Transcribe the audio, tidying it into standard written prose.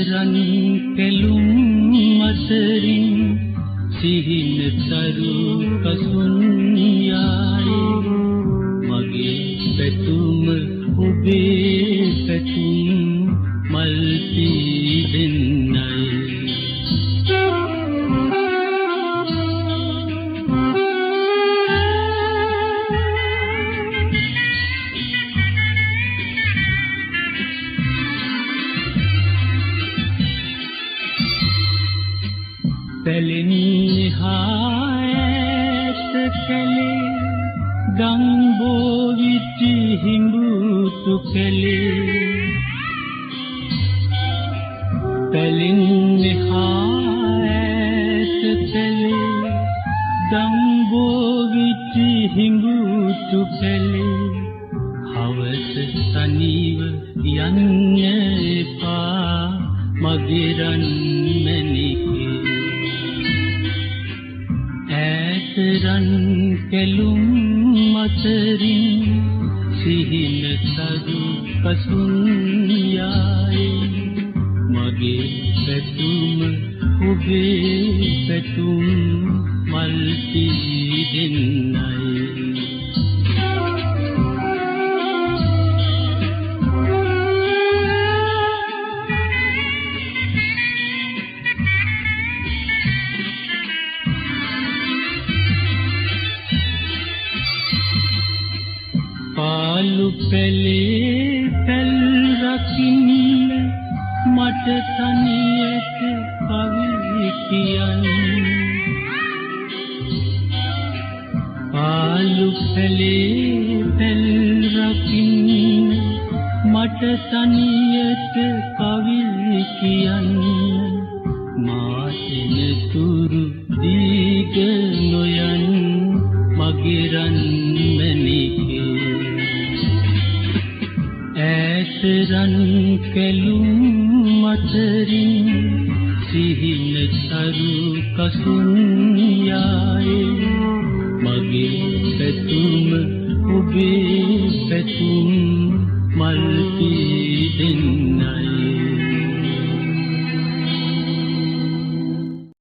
රන් කෙළුම් අතරින් සිහින තරු කසුන් යායේ මගේ පැතුම ඔබේ පැතුම් මල් පීදෙන්නයි පැලෙන්නේ හායත කැලේ ගම්බෝ විචි හිඹුතු කැලේ පැලෙන්නේ හායත කැලේ ගම්බෝ විචි හිඹුතු කැලේ හවස තනිව යන්න එපා මගේ රන් මැණිකේ රන් කෙළුම් අතරින් සිහින තරු කසුන් යායේ මගේ පැතුම ඔබේ පැතුම් මල් පීදෙන්නයි පාලු පැලේ පැල් රකින්න මට තනියට කවි කියන්න පාලු පැලේ පැල් රකින්න මට තනියට කවි කියන්න මා එන තුරු දීග නොයන් මගේ රන් මැණිකේ රන් කෙළුම් අතරින් සිහින තරු කසුන් යායේ මගේ පැතුම ඔබේ